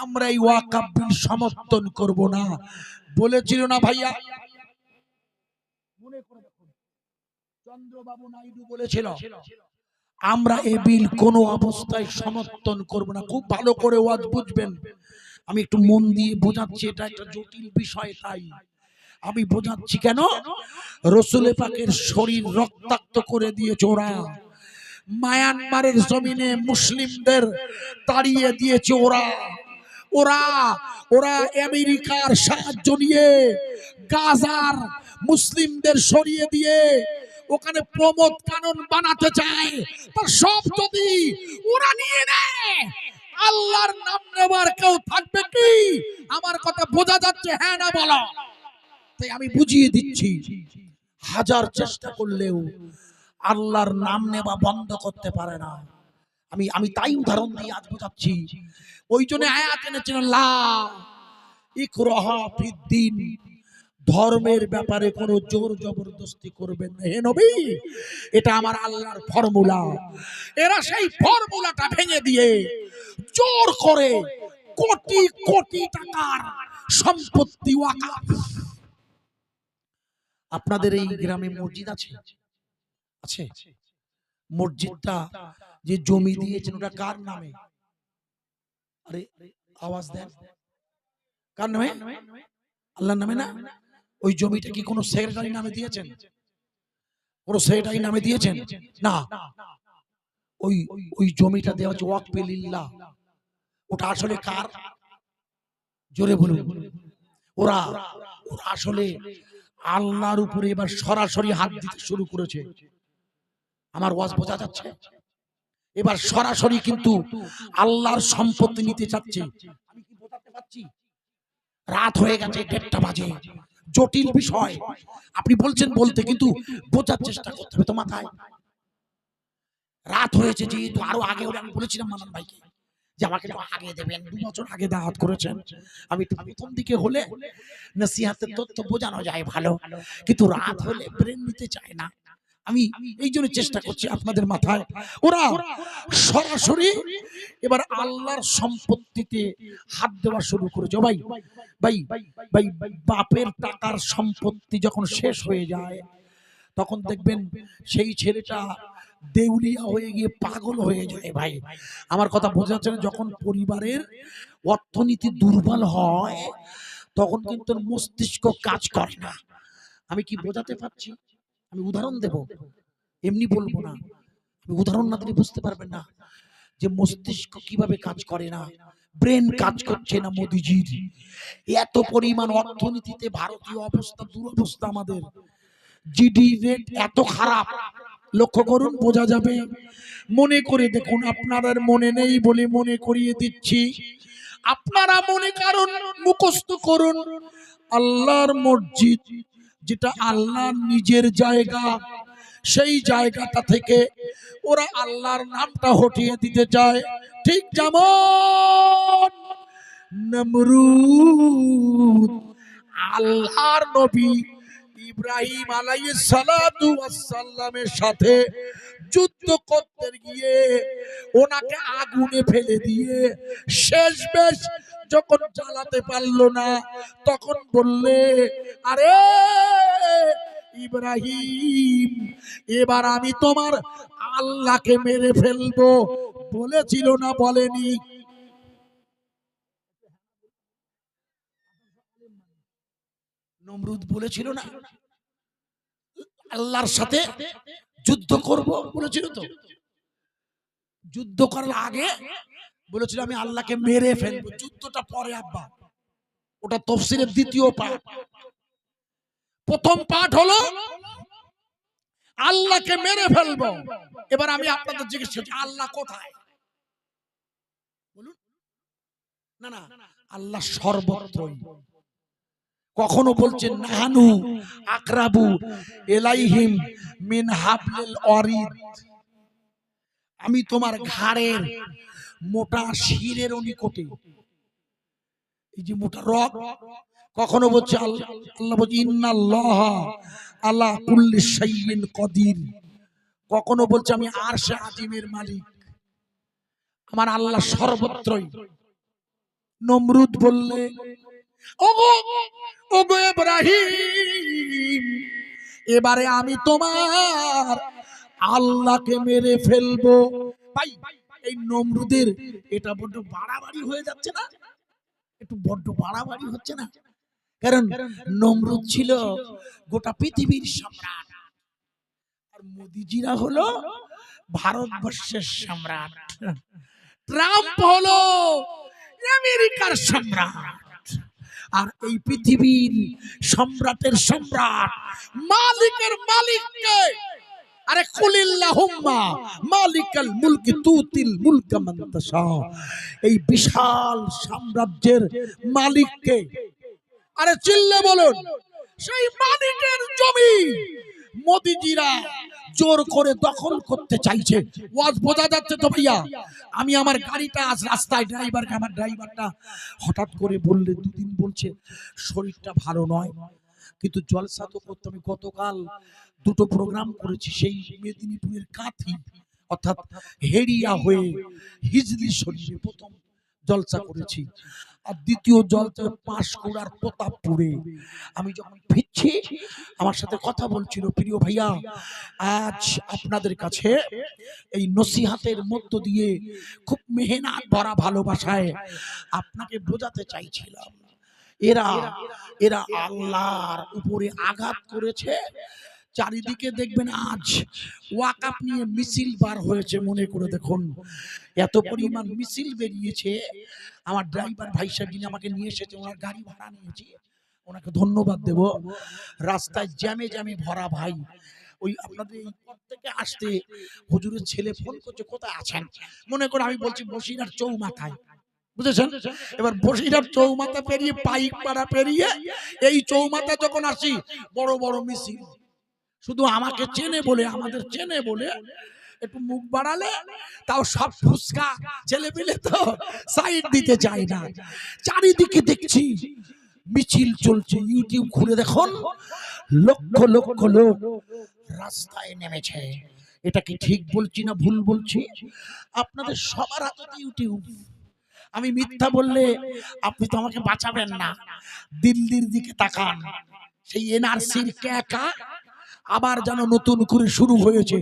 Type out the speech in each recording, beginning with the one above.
আমরা এই ওয়াকফ বিল সমর্থন করব না বলেছিল না ভাইয়া? মনে করে দেখুন, চন্দ্রবাবু নাইডু বলেছিল আমরা এই বিল কোনো অবস্থায় সমর্থন করব না। খুব ভালো করে ওয়াজ বুঝবেন, আমি একটু মন দিয়ে বোঝাচ্ছি, এটা একটা জটিল বিষয়, তাই আমি বোঝাচ্ছি। কেন? রসুল পাকের শরীর রক্তাক্ত করে দিয়েছে ওরা, মায়ানমারের জমিনে মুসলিমদের তাড়িয়ে দিয়েছে ওরা, ওরা ওরা আমেরিকার সাহায্য নিয়ে গাজার মুসলিমদের সরিয়ে দিয়ে ওখানে প্রমোদ কানন বানাতে চায়। তার সব যদি ওরা নিয়ে নেয়, আল্লাহর নাম নেবার কেউ থাকবে কি? আমার কথা বোঝা যাচ্ছে? হ্যাঁ না বলো। তাই আমি বুঝিয়ে দিচ্ছি, হাজার চেষ্টা করলেও আল্লাহর নাম নেওয়া বন্ধ করতে পারে না। আমি তাই উদাহরণ দিয়ে আজ বোঝাচ্ছি। ওই জন্য আয়াত এনেছেন লা ইকরাহা ফিদ্দিন, ধর্মের ব্যাপারে কোনো জোর জবরদস্তি করবেন না হে নবী, এটা আমার আল্লাহর ফর্মুলা। এরা সেই ফর্মুলাটা ভেঙে দিয়ে জোর করে কোটি কোটি টাকার সম্পত্তি ওয়াকফ। আপনাদের এই গ্রামে মসজিদ আছে? আছে। মসজিদটা যে জমি দিয়েছেন ওটা কার নামে? আরে আওয়াজ দেন, কার নামে? আল্লাহর নামে না? ওই জমিটা কি কোনো সেক্রেটারি নামে দিয়েছেন? কোন সেক্রেটারি নামে দিয়েছেন? না, ওই ওই জমিটা দেওয়া হচ্ছে ওয়াকফে লিল্লাহ। ওটা আসলে কার? জোরে বলুন। ওরা ওরা আসলে আল্লাহর উপরে এবার সরাসরি হাত দিতে শুরু করেছে। আমার ওয়াজ বোঝা যাচ্ছে? এবার সরাসরি কিন্তু আল্লাহর সম্পত্তি নিতে চাচ্ছে। আমি কি বোঝাতে পারছি? রাত হয়ে গেছে, 1:30 বাজে, জটিল বিষয়। আপনি বলছেন বলতে, কিন্তু বোঝার চেষ্টা করতে হবে তো মাথায়। রাত হয়েছে যেহেতু, আরো আগে আমি বলেছিলাম মানান ভাইকে যে আমাকে একটু আগে দেবেন, 2 বছর আগে দাওয়াত করেছেন। আমি প্রথম দিকে হলে নসিহতের তথ্য বোঝানো যায় ভালো, কিন্তু রাত হলে ব্রেন নিতে চায় না। আমি এই জন্য চেষ্টা করছি আপনাদের মাথায়। ওরা সরাসরি এবার আল্লাহর সম্পত্তিতে হাত দেওয়া শুরু করেছে। ভাই ভাই ভাই বাপের টাকার সম্পত্তি যখন শেষ হয়ে যায়, তখন দেখবেন সেই ছেলেটা দেউলিয়া হয়ে গিয়ে পাগল হয়ে যায়। ভাই আমার কথা বোঝা যাচ্ছে না? যখন পরিবারের অর্থনীতি দুর্বল হয়, তখন কিন্তু মস্তিষ্ক কাজ করে না। আমি কি বোঝাতে পারছি? আমি উদাহরণ দেব, এমনি বলবো না। আমি উদাহরণ না দিলে বুঝতে পারবেন না যে মস্তিষ্ক কিভাবে কাজ করে না, ব্রেন কাজ করছে না মোদিজির। এত পরিমাণ অর্থনীতিতে ভারতীয় অবস্থা, দুরবস্থা, আমাদের জিডি রেট এত খারাপ, লক্ষ্য করুন, বোঝা যাবে। মনে করে দেখুন, আপনার মনে নেই বলে মনে করিয়ে দিচ্ছি। আপনারা মনে করুন, মুখস্থ করুন, আল্লাহর মসজিদ যেটা আল্লাহর নিজের জায়গা, সেই জায়গাটা থেকে ওরা আল্লাহর নামটা হটিয়ে দিতে চায়। ঠিক যেমন নমরুদ আল্লাহর নবী ইব্রাহিম আলাইহিস সালাতু ওয়াস সালামের সাথে যুদ্ধ করতে গিয়ে ওনাকে আগুনে ফেলে দিয়ে শেষ বেশ যখন জ্বালাতে পারলো না, তখন বললে, আরে ইব্রাহিম, এবার আমি তোমার আল্লাহকে মেরে ফেলবো। বলেছিল না বলেনি? নমরুদ বলেছিল না আল্লাহর সাথে যুদ্ধ করব? বলেছিল তো। যুদ্ধ করার আগে বলেছিল আমি আল্লাহকে মেরে ফেলবো। যুদ্ধটা পরে আব্বা, ওটা তাফসীরের দ্বিতীয় পাঠ। প্রথম পাঠ হলো আল্লাহকে মেরে ফেলবো। এবার আমি আপনাদের জিজ্ঞেস করছি, আল্লাহ কোথায়? বলুন। না না, আল্লাহ সর্বত্রই। কখনো বলছেন নাহানু আকরাবু ইলাইহিম মিন হাবলিল ওয়ারিদ, আমি তোমার ঘাড়ের মোটা শিরের নিকটে, এই যে মোটা রক। কখনো বলছে আল্লাহ বলছে ইন্নাল্লাহা আলা কুল্লি শাইইন কদির। কখনো বলছে আমি আরশে আজিমের মালিক। আমার আল্লাহ সর্বত্রই। নমরুদ বললে, ওগো ওগো ইব্রাহিম, এবারে আমি তোমার আল্লাহকে মেরে ফেলবো। ভাই, এই নমরুদের এটা বড্ড বাড়াবাড়ি হয়ে যাচ্ছে না? একটু বড্ড বাড়াবাড়ি হচ্ছে না? কারণ নমরুদ ছিল গোটা পৃথিবীর সম্রাট, আর মোদিজিরা হলো ভারতবর্ষের সম্রাট, ট্রাম্প হলো আমেরিকার সম্রাট, আর এই পৃথিবীর সম্রাটের সম্রাট, মালিকের মালিককে, আরে কুলিল্লাহুম্মা মালিকাল মুলকি তুতিল মুলকা মান তাশা, এই বিশাল সাম্রাজ্যের মালিককে, আরে চিল্লে বলুন, সেই মালিকের জমি মোদিজিরা জোর করে দখল করতে চাইছে। ওয়াজ বোঝা যাচ্ছে তো ভাইয়া? আমি আমার গাড়িটা আজ রাস্তায় আমার ড্রাইভারটা হঠাৎ করে বললে, দুদিন বলছে শরীরটা ভালো নয়, কিন্তু জলসা তো করতে। আমি গতকাল দুটো প্রোগ্রাম করেছি, সেই মেদিনীপুরের কাঁথি অর্থাৎ হেরিয়া হয়ে হিজলি শরীফে প্রথম জলসা করেছি, আর দ্বিতীয় জলসা পাঁশকুড়ার প্রতাপপুরে। আমি যখন ফিরছি, আমার সাথে কথা বলছিল, প্রিয় ভাইয়া আজ আপনাদের কাছে এই নসিহাতের মধ্য দিয়ে খুব মেহনত ভরা ভালোবাসায় আপনাকে বোঝাতে চাইছিলাম, এরা এরা আল্লাহর উপরে আঘাত করেছে। চারিদিকে দেখবেন আজ ওয়াকাফ নিয়ে মিছিল বার হয়েছে, মনে করে দেখুন এত পরিমাণ মিছিল বেরিয়েছে। আমার ড্রাইভার ভাই সাহেব যিনি আমাকে নিয়ে এসেছে, ওনার গাড়ি ভাড়া নিয়েছি, ওনাকে ধন্যবাদ দেব। রাস্তায় জ্যামে জ্যামে ভরা ভাই। ওই আপনাদের এই পথ থেকে আসতে হুজুরের ছেলে ফোন করছে, কোথায় আছেন? মনে করে আমি বলছি বসিরহাট চৌমাথায়, বুঝেছেন? এবার বসিরহাট চৌমাথা পেরিয়ে পাইকপাড়া পেরিয়ে এই চৌমাথা যখন আসি, বড় বড় মিছিল। শুধু আমাকে চেনে বলে, আমাদের চেনে বলে একটু মুখ বাড়ালে তাও সব ফুসকা ছেলে পেলে তো সাইড দিতে চায় না। চারিদিকে দেখছি মিছিল চলছে, ইউটিউব খুলে দেখুন, লক্ষ লক্ষ লোক রাস্তায় নেমেছে। এটা কি ঠিক বলছি না ভুল বলছি? আপনাদের সবার হাতে ইউটিউব। আমি মিথ্যা বললে আপনি তো আমাকে বাঁচাবেন না। দিল্লির দিকে তাকান, সেই এনআরসির ক্যাকা আবার যেন নতুন করে শুরু হয়েছে।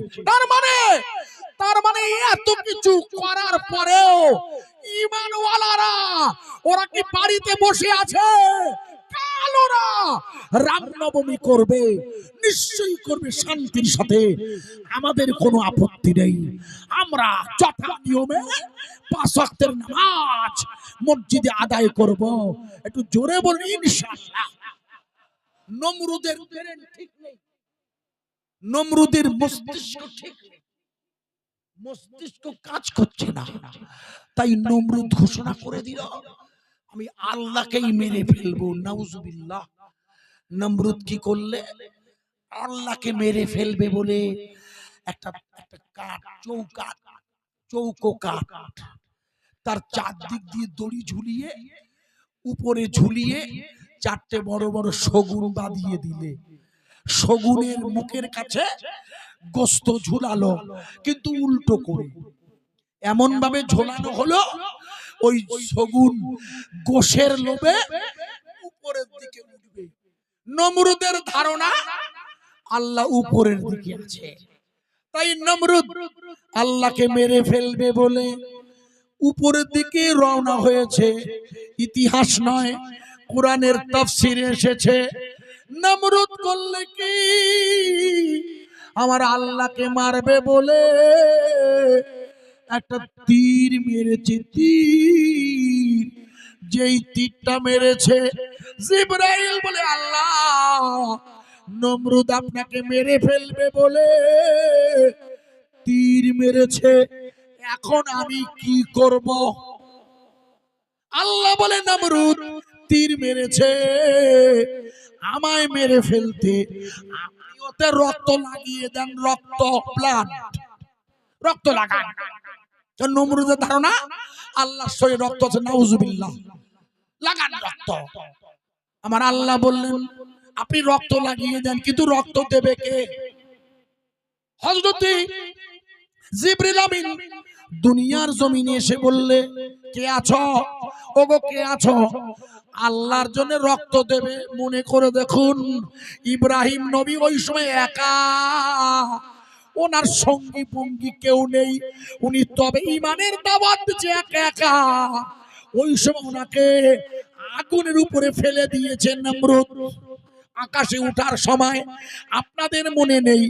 তার মানে এত কিছু করার পরেও ঈমানওয়ালারা ওরা কি বাড়িতে বসে আছে? কাল ওরা রামনবমী করবে, নিশ্চয়ই করবে শান্তির সাথে, আমাদের কোনো আপত্তি নেই। আমরা যথা নিয়মে 5 ওয়াক্তের নামাজ মসজিদে আদায় করব। একটু জোরে বলুন ইনশাআল্লাহ। নমরুদের ব্রেন ঠিক নেই, নমরুদের মস্তিষ্ক ঠিক নেই, মস্তিষ্ক কাজ করছে না। তাই নমরুদ ঘোষণা করে দিল, আমি আল্লাহকেই মেরে ফেলবো। নাউজুবিল্লাহ। নমরুদ কি করলে? আল্লাহকে মেরে ফেলবে বলে একটা কাঠ, চৌকো কাঠ, তার চারদিক দিয়ে দড়ি ঝুলিয়ে, উপরে ঝুলিয়ে 4টে বড় বড় শগুন বাঁধিয়ে দিলে। শগুনের মুখের কাছে গোস্ত ঝুলালো, কিন্তু উল্টো করে, এমন ভাবে ঝোলানো হলো ওই শগুন গোশের লোভে উপরের দিকে উঠবে। নমরুদের ধারণা আল্লাহ উপরের দিকে আছে, তাই নমরুদ আল্লাহকে মেরে ফেলবে বলে উপরের দিকে রওনা হয়েছে। ইতিহাস নয়, কোরআনের তাফসিরে এসেছে। নমরুদ করলে কি? আমার আল্লাহকে মারবে বলে একটা তীর মেরেছে। তীর, যেই তীরটা মেরেছে, জিবরাইল বলে, আল্লাহ নমরুদ আপনাকে মেরে ফেলবে বলে তীর মেরেছে, এখন আমি কি করব? আল্লাহ বলে, নমরুদ তীর মেরেছে, আমায় মেরে ফেলতে আপনি ওতে রক্ত লাগিয়ে দেন, রক্ত, ব্লাড, রক্ত লাগান। নমরুদের ধারণা আল্লাহর শরীরে রক্ত আছে, নাউজুবিল্লাহ, লাগান রক্ত। আমার আল্লাহ বললেন, আপনি রক্ত লাগিয়ে দেন, কিন্তু রক্ত দেবে কে? হযরত জিবরিল আমিন দুনিয়ার জমিনে এসে বললে কে আছো, ওগো কে আছো, আল্লাহর জন্য রক্ত দেবে। মনে করে দেখুন ইব্রাহিম নবী ওই সময় একা, ওনার সঙ্গী পঙ্গী কেউ নেই, উনি তবে ইমানের দাওয়াত দিচ্ছে একা একা। ওই সময় ওনাকে আগুনের উপরে ফেলে দিয়েছেন নমরুদ। আকাশে উঠার সময় আপনাদের মনে নেই